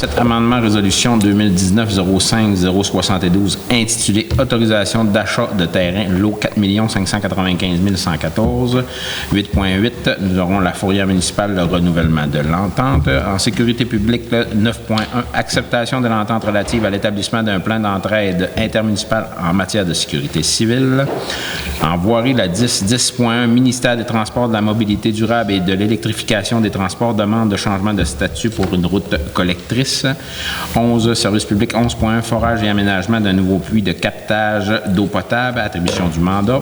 Cet amendement résolution 2019-05-072 intitulé « Autorisation d'achat de terrain, lot 4 595 114 ». 8.8, nous aurons la fourrière municipale, le renouvellement de l'entente. En sécurité publique, 9.1, acceptation de l'entente relative à l'établissement d'un plan d'entraide intermunicipal en matière de sécurité civile. En voirie, la 10.1, ministère des Transports, de la mobilité durable et de l'électrification des transports demande de changement de statut pour une route collectrice. 11, service public. 11.1, forage et aménagement d'un nouveau puits de captage d'eau potable, attribution du mandat.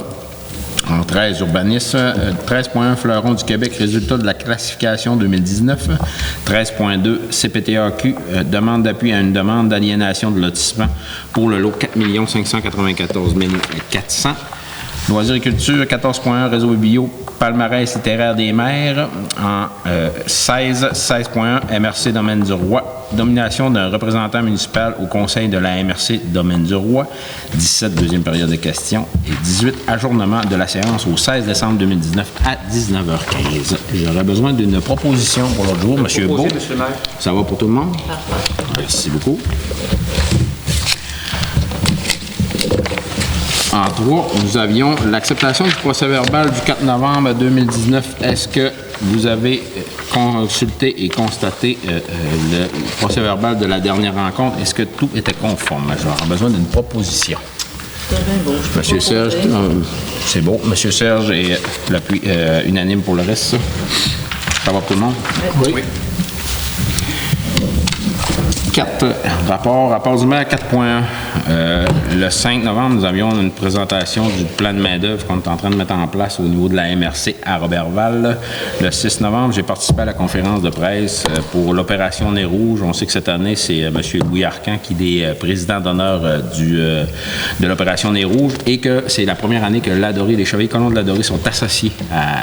En 13, urbanisme. 13.1, Fleuron du Québec, résultat de la classification 2019. 13.2, CPTAQ, demande d'appui à une demande d'aliénation de lotissement pour le lot 4 594 400. Loisirs et culture, 14.1, réseau bio, palmarès littéraire des maires. En 16.1, MRC Domaine du Roi, nomination d'un représentant municipal au conseil de la MRC Domaine du Roi. 17, deuxième période de questions. Et 18, ajournement de la séance au 16 décembre 2019 à 19h15. J'aurais besoin d'une proposition pour l'autre jour. Monsieur Beau, ça va pour tout le monde? Merci beaucoup. En 3, nous avions l'acceptation du procès-verbal du 4 novembre 2019. Est-ce que vous avez consulté et constaté le procès-verbal de la dernière rencontre? Est-ce que tout était conforme? J'aurais besoin d'une proposition. Bon, Monsieur Serge, c'est beau. Monsieur Serge et l'appui unanime pour le reste. Ça va pour tout le monde? Oui. 4, rapport du maire 4.1. Le 5 novembre, nous avions une présentation du plan de main-d'œuvre qu'on est en train de mettre en place au niveau de la MRC à Robertval. Le 6 novembre, j'ai participé à la conférence de presse pour l'opération Nez Rouge. On sait que cette année, c'est M. Louis Arcan qui est président d'honneur de l'opération Nez Rouge et que c'est la première année que les Chevaliers Colons de Ladoré sont associés à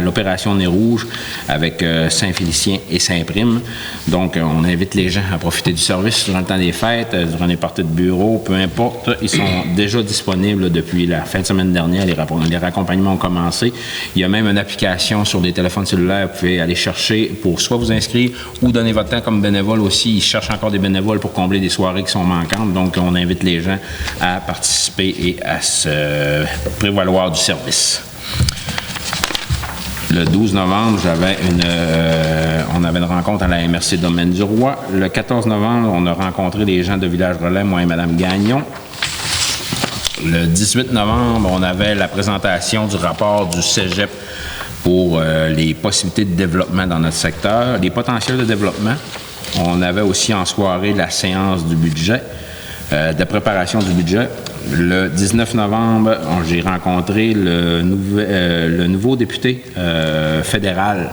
l'opération Nez Rouge avec Saint-Félicien et Saint-Prime. Donc, on invite les gens à profiter du service durant le temps des fêtes, durant les parties de bureau, peu importe. Ils sont déjà disponibles depuis la fin de semaine dernière. Les raccompagnements ont commencé. Il y a même une application sur des téléphones cellulaires. Vous pouvez aller chercher pour soit vous inscrire ou donner votre temps comme bénévole aussi. Ils cherchent encore des bénévoles pour combler des soirées qui sont manquantes. Donc, on invite les gens à participer et à se prévaloir du service. Le 12 novembre, on avait une rencontre à la MRC Domaine du Roi. Le 14 novembre, on a rencontré les gens de Village Relais, moi et Mme Gagnon. Le 18 novembre, on avait la présentation du rapport du Cégep pour les possibilités de développement dans notre secteur, les potentiels de développement. On avait aussi en soirée la séance du budget, de préparation du budget. Le 19 novembre, j'ai rencontré le nouveau député fédéral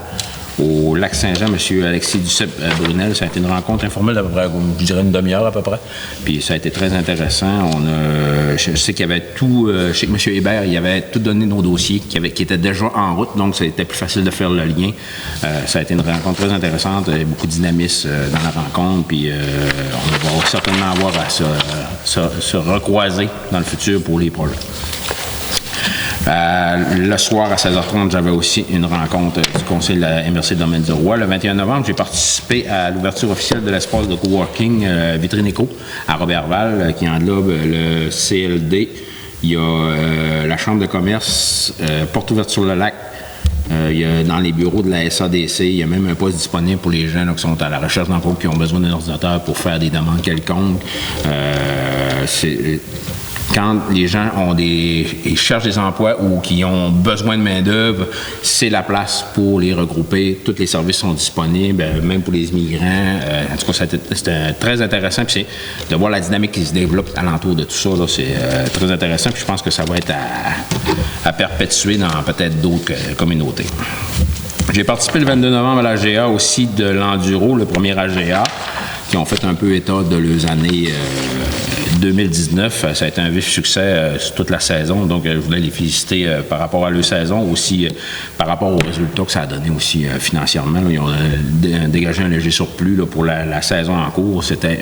au Lac-Saint-Jean, M. Alexis Duceppe-Brunel. Ça a été une rencontre informelle d'à peu près, je dirais, une demi-heure à peu près. Puis ça a été très intéressant. Je sais qu'il y avait tout, je sais que M. Hébert, il avait tout donné nos dossiers qui étaient déjà en route, donc c'était plus facile de faire le lien. Ça a été une rencontre très intéressante, il y a beaucoup de dynamisme dans la rencontre, puis on va certainement avoir à se recroiser dans le futur pour les projets. Le soir à 16h30, j'avais aussi une rencontre du conseil de la MRC Domaine du Roi. Le 21 novembre, j'ai participé à l'ouverture officielle de l'espace de coworking Vitrine Éco à Robertval, qui englobe le CLD. Il y a la Chambre de commerce, porte ouverte sur le lac. Il y a dans les bureaux de la SADC, il y a même un poste disponible pour les gens là, qui sont à la recherche d'emploi, qui ont besoin d'un ordinateur pour faire des demandes quelconques. Quand les gens ils cherchent des emplois ou qui ont besoin de main-d'œuvre, c'est la place pour les regrouper. Tous les services sont disponibles, même pour les immigrants. En tout cas, c'était très intéressant. Puis de voir la dynamique qui se développe alentour de tout ça, là, c'est très intéressant. Puis je pense que ça va être à perpétuer dans peut-être d'autres communautés. J'ai participé le 22 novembre à l'AGA aussi de l'Enduro, le premier AGA, qui ont fait un peu état de leurs années 2019. Ça a été un vif succès sur toute la saison. Donc, je voulais les féliciter par rapport à leur saison, aussi par rapport aux résultats que ça a donné aussi financièrement. Là, ils ont dégagé un léger surplus là, pour la saison en cours. C'était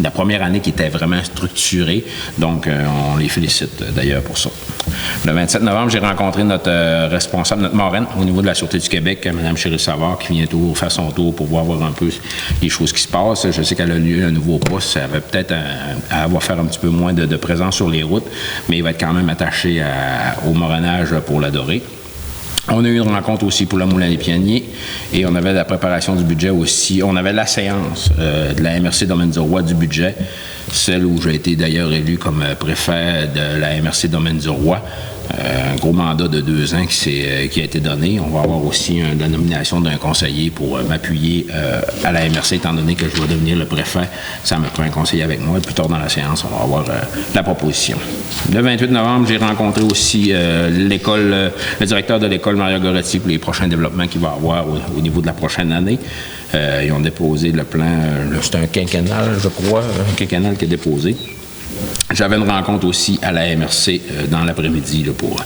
la première année qui était vraiment structurée. Donc, on les félicite d'ailleurs pour ça. Le 27 novembre, j'ai rencontré notre responsable, notre marraine au niveau de la Sûreté du Québec, Mme Chérie Savard, qui vient faire son tour pour voir un peu les choses qui se passent. Je sais qu'elle a eu un nouveau poste. Ça va peut-être avoir faire un petit peu moins de présence sur les routes, mais il va être quand même attaché au moranage pour l'adorer. On a eu une rencontre aussi pour le Moulin des Pionniers et on avait la préparation du budget aussi. On avait la séance de la MRC Domaines du Roi du budget, celle où j'ai été d'ailleurs élu comme préfet de la MRC Domaines du Roi. Un gros mandat de 2 ans qui a été donné. On va avoir aussi la nomination d'un conseiller pour m'appuyer à la MRC, étant donné que je vais devenir le préfet. Ça me prend un conseiller avec moi. Plus tard dans la séance, on va avoir la proposition. Le 28 novembre, j'ai rencontré aussi le directeur de l'école, Mario Goretti, pour les prochains développements qu'il va avoir au niveau de la prochaine année. Ils ont déposé le plan, c'est un quinquennal, je crois, un quinquennal qui est déposé. J'avais une rencontre aussi à la MRC dans l'après-midi là, pour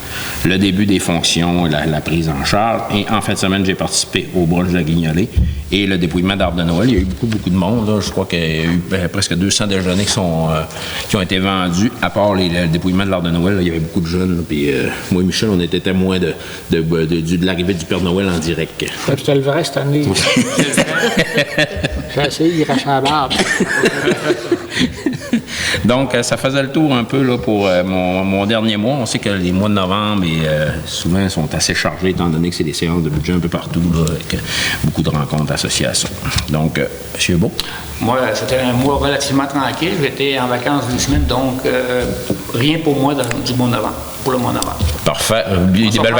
le début des fonctions, la prise en charge. Et en fin de semaine, j'ai participé au brunch de la Guignolée et le dépouillement d'arbres de Noël. Il y a eu beaucoup de monde. Là. Je crois qu'il y a eu presque 200 déjeuners qui ont été vendus. À part le dépouillement de l'arbre de Noël, là, il y avait beaucoup de jeunes. Là, puis moi et Michel, on était témoins de l'arrivée du Père Noël en direct. C'était le vrai cette année. J'ai essayé d'y racher la barbe. Donc, ça faisait le tour un peu là, pour mon dernier mois. On sait que les mois de novembre souvent sont assez chargés, étant donné que c'est des séances de budget un peu partout, là, avec beaucoup de rencontres associées à ça. Donc, M. Beau. Moi, c'était un mois relativement tranquille. J'étais en vacances d'une semaine, donc rien pour moi du mois de novembre, pour le mois de novembre. Parfait. Des belles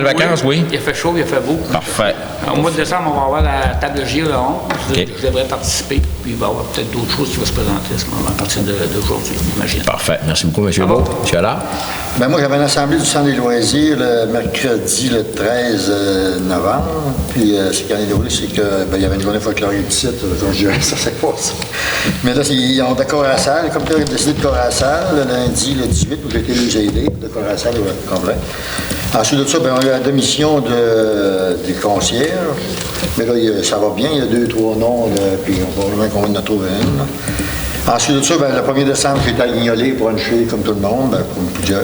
vacances, oui. Il a fait chaud, il a fait beau. Parfait. Au mois de décembre, on va avoir la table de GIE le 11. Okay. Je devrais participer, puis il va y avoir peut-être d'autres choses qui vont se présenter à ce moment, à partir d'aujourd'hui, j'imagine. Parfait. Merci beaucoup, M. Beau. M. Allard? Bien, moi, j'avais une assemblée du Centre des loisirs le mercredi, le 13 novembre. Puis, ce qui en est déroulé, c'est qu'il y avait une journée folklorique du site. Je dirais, ça, c'est pas ça. Mais là, ils ont décoré la salle. Le comité a décidé de décorer la salle le lundi, le 18, où j'ai été les aider pour décorer la salle complet. Ensuite de ça, on a eu la démission du concierge. Mais là, ça va bien. Il y a 2-3 noms, puis on va qu'on va en trouver une. Là. Ensuite de ça, le 1er décembre, j'étais à Guignolée pour une cheville comme tout le monde, pour une plusieurs.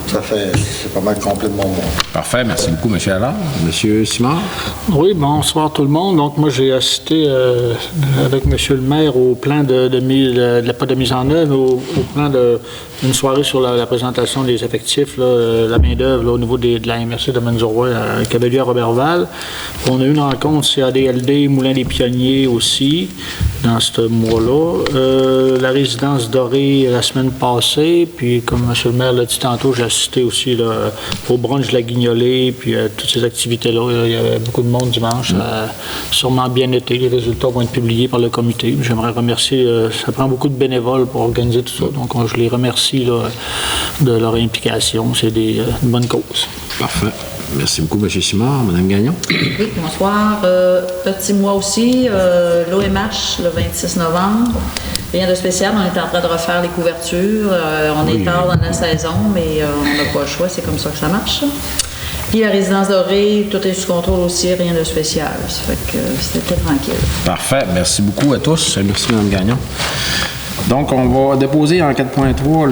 C'est pas mal complet de mon monde. Parfait. Merci beaucoup, M. Allard. M. Simard? Oui, bonsoir tout le monde. Donc, moi, j'ai assisté avec M. le maire au plan pas de mise en œuvre, au plan d'une soirée sur la présentation des effectifs, la main-d'œuvre au niveau de la MRC de Domaines-du-Roi qui avait lieu à Robertval. On a eu une rencontre CADLD, Moulin des Pionniers aussi, dans ce mois-là. La résidence dorée la semaine passée, puis comme M. le maire l'a dit tantôt, j'ai assisté aussi là, au brunch de la Guignolée, puis toutes ces activités-là. Il y avait beaucoup de monde dimanche. Ça a sûrement bien été. Les résultats vont être publiés par le comité. J'aimerais remercier, ça prend beaucoup de bénévoles pour organiser tout ça, donc je les remercie là, de leur implication. C'est une bonne cause. Parfait. Merci beaucoup, M. Simard. Mme Gagnon? Oui, bonsoir. Petit mois aussi, l'OMH, le 26 novembre. Rien de spécial, on est en train de refaire les couvertures. On est tard dans la saison, mais on n'a pas le choix, c'est comme ça que ça marche. Puis la résidence dorée, tout est sous contrôle aussi, rien de spécial. Ça fait que c'était tranquille. Parfait. Merci beaucoup à tous. Merci, Mme Gagnon. Donc, on va déposer en 4.3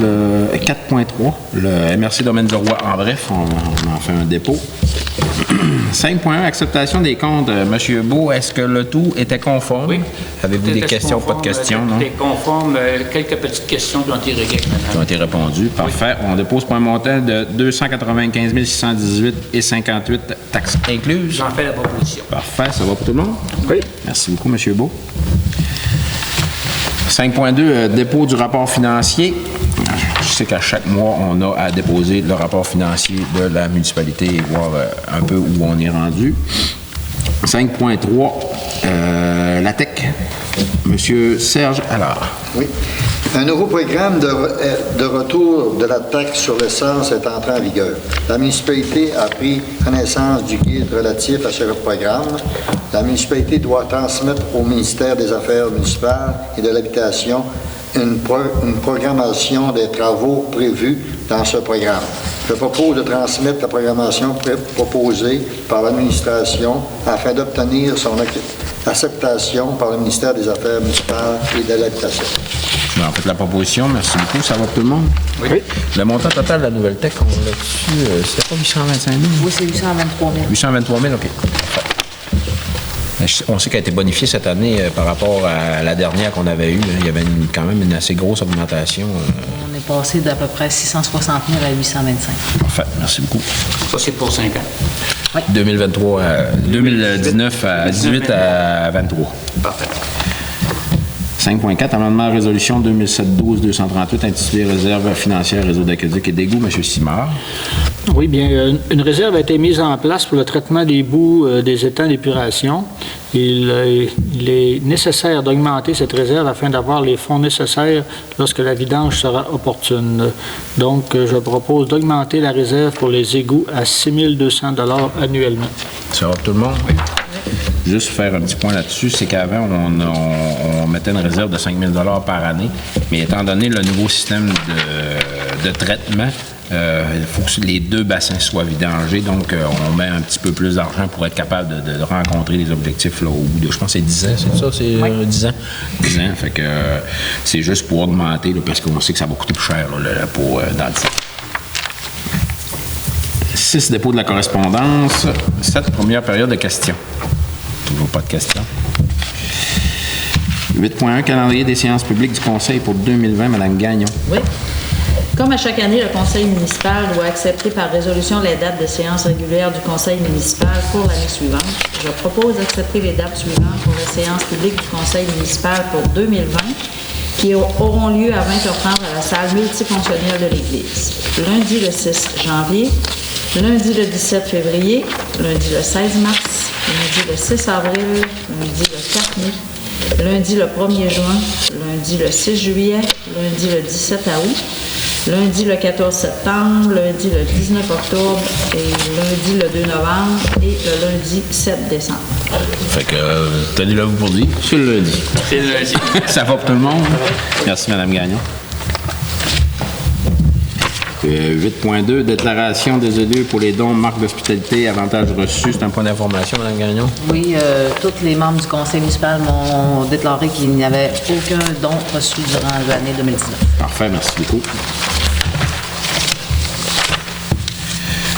le MRC Domaines du Roi. En bref, on en fait un dépôt. 5.1, acceptation des comptes. Monsieur Beau, est-ce que le tout était conforme? Oui. Avez-vous des questions? Pas de questions, non? C'était conforme. Quelques petites questions qui ont été réglées. Qui ont été répondues. Parfait. Oui. On dépose pour un montant de 295 618 et 58 taxes incluses. J'en fais la proposition. Parfait. Ça va pour tout le monde? Oui. Merci beaucoup, Monsieur Beau. 5.2, dépôt du rapport financier. Je sais qu'à chaque mois, on a à déposer le rapport financier de la municipalité et voir un peu où on est rendu. 5.3, la TEC. Monsieur Serge Allard. Oui. Un nouveau programme de retour de la taxe sur l'essence est entré en vigueur. La municipalité a pris connaissance du guide relatif à ce programme. La municipalité doit transmettre au ministère des Affaires municipales et de l'Habitation une programmation des travaux prévus dans ce programme. Je propose de transmettre la programmation proposée par l'administration afin d'obtenir son acceptation par le ministère des Affaires municipales et de l'Habitation. En fait, la proposition, merci beaucoup. Ça va pour tout le monde? Oui. Le montant total de la nouvelle tech, on l'a dessus, c'était pas 825 000? Oui, c'est 823 000. 823 000, OK. On sait qu'elle a été bonifiée cette année par rapport à la dernière qu'on avait eue. Il y avait quand même une assez grosse augmentation. On est passé d'à peu près 660 000 à 825. Parfait, merci beaucoup. Ça, c'est pour 5 ans. Oui. 2019 à 18 à 23. Parfait. 5.4, amendement à résolution 2007-12-238 intitulé Réserve financière réseau d'aqueduc et d'égouts. M. Simard. Oui, bien, une réserve a été mise en place pour le traitement des boues des étangs d'épuration. Il est nécessaire d'augmenter cette réserve afin d'avoir les fonds nécessaires lorsque la vidange sera opportune. Donc, je propose d'augmenter la réserve pour les égouts à 6 200 $ annuellement. Ça va tout le monde? Oui. Juste faire un petit point là-dessus, c'est qu'avant, on mettait une réserve de 5 000 $ par année, mais étant donné le nouveau système de traitement, il faut que les deux bassins soient vidangés, donc on met un petit peu plus d'argent pour être capable de rencontrer les objectifs là, au bout de, je pense, c'est 10 ans, c'est ça? C'est 10 ans. 10 ans, fait que c'est juste pour augmenter, là, parce qu'on sait que ça va coûter plus cher là, pour dans le temps. 6, dépôt de la correspondance. 7, première période de questions. Toujours pas de questions. 8.1, calendrier des séances publiques du Conseil pour 2020, Mme Gagnon. Oui. Comme à chaque année, le Conseil municipal doit accepter par résolution les dates de séances régulières du Conseil municipal pour l'année suivante. Je propose d'accepter les dates suivantes pour les séances publiques du Conseil municipal pour 2020 qui auront lieu à 20h30 à la salle multifonctionnelle de l'Église. Lundi le 6 janvier, lundi le 17 février, lundi le 16 mars, lundi le 6 avril, lundi le 4 mai, lundi le 1er juin, lundi le 6 juillet, lundi le 17 août, lundi le 14 septembre, lundi le 19 octobre et lundi le 2 novembre et le lundi 7 décembre. Fait que, tenez-le vous pour dire, c'est le lundi. C'est le lundi. Ça va pour tout le monde? Merci, Mme Gagnon. 8.2, déclaration des élus pour les dons, marques d'hospitalité, avantages reçus. C'est un point d'information, Mme Gagnon? Oui, tous les membres du conseil municipal m'ont déclaré qu'il n'y avait aucun don reçu durant l'année 2019. Parfait, merci beaucoup.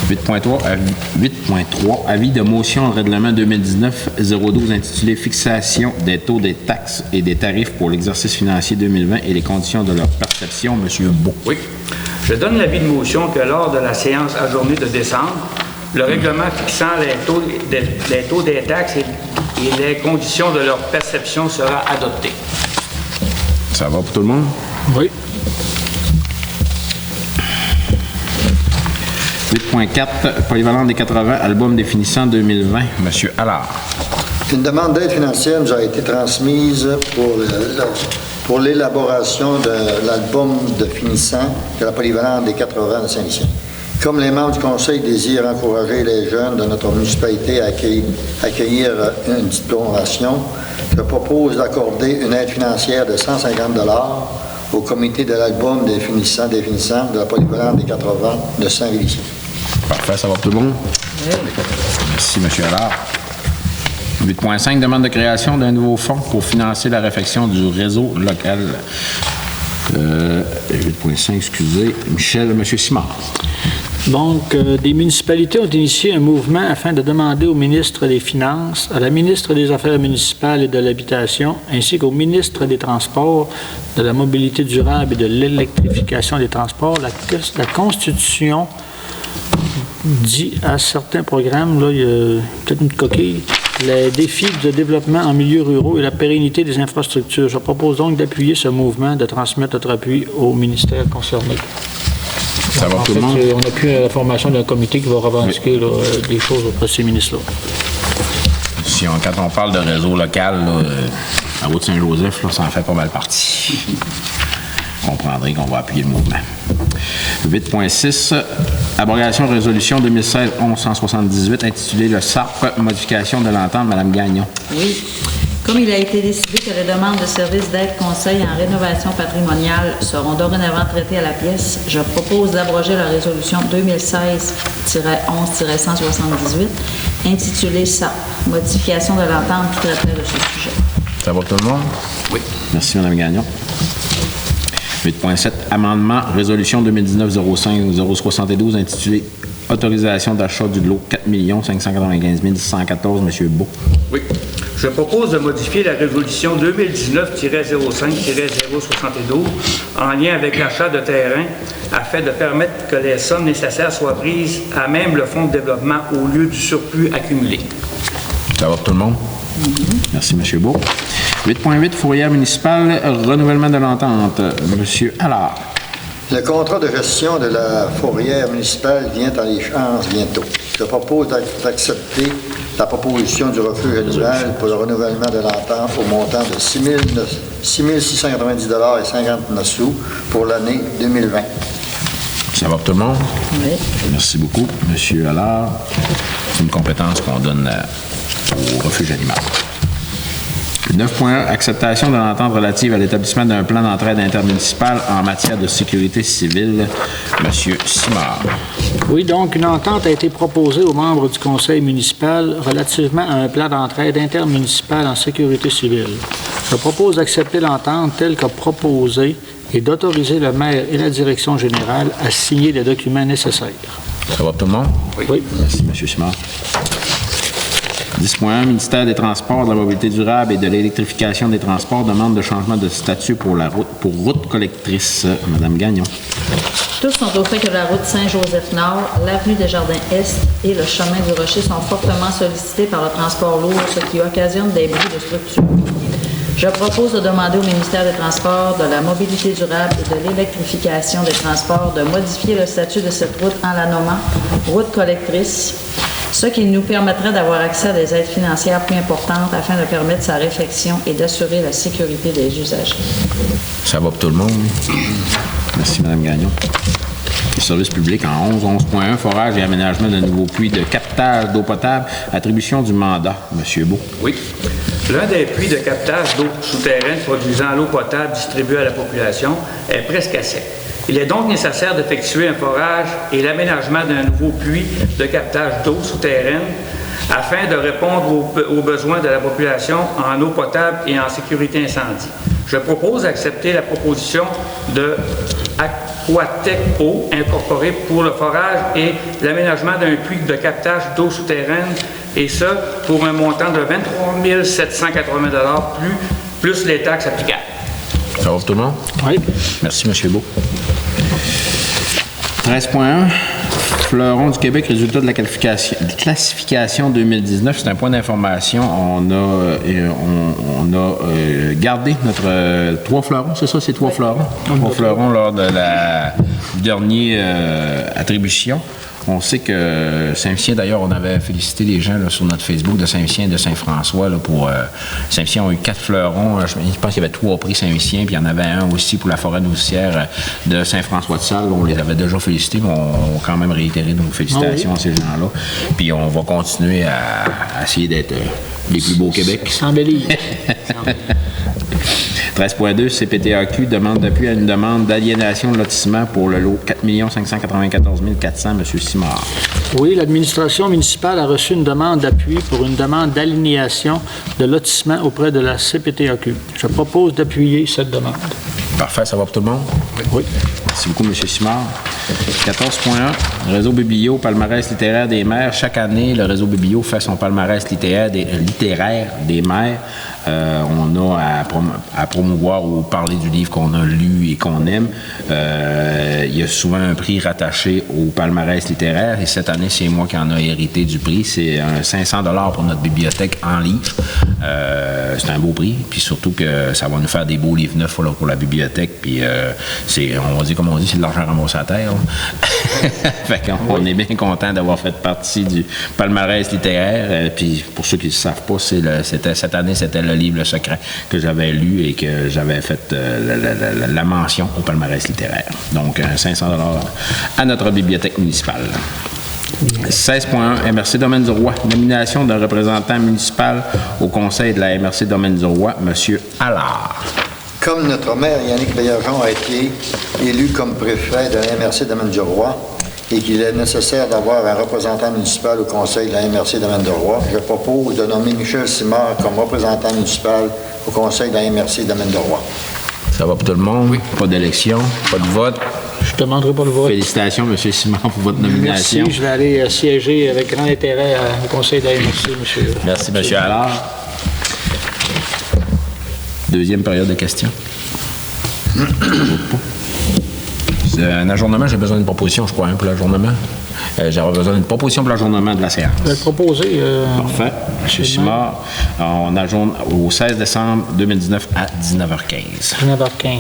8.3, avis de motion au règlement 2019-012 intitulé Fixation des taux des taxes et des tarifs pour l'exercice financier 2020 et les conditions de leur perception. M. Beau. Oui. Je donne l'avis de motion que lors de la séance ajournée de décembre, le règlement fixant les taux des taxes et les conditions de leur perception sera adopté. Ça va pour tout le monde? Oui. 8.4, Polyvalent des 80, album définissant 2020. M. Allard. Une demande d'aide financière nous a été transmise pour l'élaboration de l'album définissant de la Polyvalente des 80 de Saint-Lucien. Comme les membres du Conseil désirent encourager les jeunes de notre municipalité à accueillir une diplomation, je propose d'accorder une aide financière de 150 $ au comité de l'album définissant de la Polyvalente des 80 de Saint-Lucien. Parfait, ça va pour tout le monde? Oui. Merci, M. Allard. 8.5, demande de création d'un nouveau fonds pour financer la réfection du réseau local. 8.5, excusez. M. Simard. Donc, des municipalités ont initié un mouvement afin de demander au ministre des Finances, à la ministre des Affaires municipales et de l'Habitation, ainsi qu'au ministre des Transports, de la mobilité durable et de l'électrification des transports, la constitution dit à certains programmes, là, il y a peut-être une coquille, les défis de développement en milieu ruraux et la pérennité des infrastructures. Je propose donc d'appuyer ce mouvement, de transmettre notre appui au ministère concerné. Ça va En tout fait, le monde? on n'a plus la formation d'un comité qui va revendiquer là, des choses auprès de ces ministres-là. Quand on parle de réseau local, là, à Haute-Saint-Joseph, là, ça en fait pas mal partie. Vous comprendrez qu'on va appuyer le mouvement. 8.6, abrogation résolution 2016-1178 intitulée le SARP, modification de l'entente, Mme Gagnon. Oui. Comme il a été décidé que les demandes de services d'aide conseil en rénovation patrimoniale seront dorénavant traitées à la pièce, je propose d'abroger la résolution 2016-11-178 intitulée SA, modification de l'entente qui traitait de ce sujet. Ça va tout le monde? Oui. Merci, Mme Gagnon. 8.7, amendement, résolution 2019-05-072 intitulé autorisation d'achat du lot 4 595 114, M. Beau. Oui. Je propose de modifier la résolution 2019-05-072 en lien avec l'achat de terrain afin de permettre que les sommes nécessaires soient prises à même le fonds de développement au lieu du surplus accumulé. Ça va pour tout le monde? Merci, M. Beau. 8.8, fourrière municipale, renouvellement de l'entente. M. Allard. Le contrat de gestion de la fourrière municipale vient en échéance bientôt. Je propose d'accepter la proposition du refuge animal pour le renouvellement de l'entente au montant de 6 690 $ et 59 sous pour l'année 2020. Ça va pour tout le monde? Oui. Merci beaucoup, M. Allard. C'est une compétence qu'on donne au refuge animal. 9.1, acceptation de l'entente relative à l'établissement d'un plan d'entraide intermunicipale en matière de sécurité civile. M. Simard. Oui, donc une entente a été proposée aux membres du conseil municipal relativement à un plan d'entraide intermunicipale en sécurité civile. Je propose d'accepter l'entente telle que proposée et d'autoriser le maire et la direction générale à signer les documents nécessaires. Ça va tout le monde? Oui. Merci, M. Simard. 10.1, ministère des Transports, de la mobilité durable et de l'électrification des transports demande de changement de statut pour route collectrice. Mme Gagnon. Tous sont au fait que la route Saint-Joseph-Nord, l'avenue des Jardins-Est et le chemin du Rocher sont fortement sollicités par le transport lourd, ce qui occasionne des bruits de structure. Je propose de demander au ministère des Transports, de la mobilité durable et de l'électrification des transports de modifier le statut de cette route en la nommant route collectrice, ce qui nous permettrait d'avoir accès à des aides financières plus importantes afin de permettre sa réflexion et d'assurer la sécurité des usagers. Ça va pour tout le monde? Merci, Mme Gagnon. Les services publics en 11.1, forage et aménagement de nouveaux puits de captage d'eau potable, attribution du mandat. M. Beau. Oui. L'un des puits de captage d'eau souterraine produisant l'eau potable distribuée à la population est presque à sec. Il est donc nécessaire d'effectuer un forage et l'aménagement d'un nouveau puits de captage d'eau souterraine afin de répondre aux besoins de la population en eau potable et en sécurité incendie. Je propose d'accepter la proposition de Aquatec Eau incorporée pour le forage et l'aménagement d'un puits de captage d'eau souterraine, et ce, pour un montant de 23 780 $ plus les taxes applicables. Ça va pour tout le monde? Oui. Merci, M. Beau. 13.1, Fleuron du Québec, résultat de la classification 2019. C'est un point d'information. On a gardé notre 3 fleurons, c'est ça? C'est 3 fleurons? 3 fleurons lors de la dernière attribution. On sait que Saint-Félicien, d'ailleurs, on avait félicité les gens là, sur notre Facebook de Saint-Félicien et de Saint-François. Pour Saint-Félicien ont eu 4 fleurons. Je pense qu'il y avait 3 prix Saint-Félicien, puis il y en avait un aussi pour la forêt nourricière de Saint-François-de-Sales. On les avait déjà félicités, mais on va quand même réitérer nos félicitations à ces gens-là. Puis on va continuer à essayer d'être les plus beaux au Québec. Sans bélier. 13.2, CPTAQ demande d'appui à une demande d'aliénation de lotissement pour le lot 4 594 400, M. Simard. Oui, l'administration municipale a reçu une demande d'appui pour une demande d'aliénation de lotissement auprès de la CPTAQ. Je propose d'appuyer cette demande. Parfait, ça va pour tout le monde? Oui. Merci beaucoup, M. Simard. 14.1, Réseau Biblio, palmarès littéraire des maires. Chaque année, le Réseau Biblio fait son palmarès littéraire des maires. On a à promouvoir ou parler du livre qu'on a lu et qu'on aime. Il y a souvent un prix rattaché au palmarès littéraire et cette année, c'est moi qui en ai hérité du prix. C'est 500 $ pour notre bibliothèque en livres. C'est un beau prix, puis surtout que ça va nous faire des beaux livres neufs là, pour la bibliothèque. Puis on va dire comme on dit, c'est de l'argent ramassé à terre. Fait qu'on est bien content d'avoir fait partie du palmarès littéraire. Puis pour ceux qui ne savent pas, cette année, c'était le livre Le Secret que j'avais lu et que j'avais fait la mention au palmarès littéraire. Donc 500 $ à notre bibliothèque municipale. 16.1, MRC Domaine du Roi. Nomination d'un représentant municipal au conseil de la MRC Domaine du Roi, M. Allard. Comme notre maire Yannick Baillargeon a été élu comme préfet de la MRC Domaine du Roi et qu'il est nécessaire d'avoir un représentant municipal au conseil de la MRC Domaine du Roi, je propose de nommer Michel Simard comme représentant municipal au conseil de la MRC Domaine du Roi. Ça va pour tout le monde? Oui. Pas d'élection, pas de vote. Je ne demanderai pas le vote. Félicitations, M. Simard, pour votre nomination. Merci. Je vais aller siéger avec grand intérêt au conseil de la MRC, monsieur. Merci, M. Allard. Deuxième période de questions. C'est un ajournement, j'ai besoin d'une proposition, je crois, pour l'adjournement. J'aurais besoin d'une proposition pour l'adjournement de la séance. Je vais le proposer. Parfait. M. Simard, on adjourne au 16 décembre 2019 à 19h15. 19h15.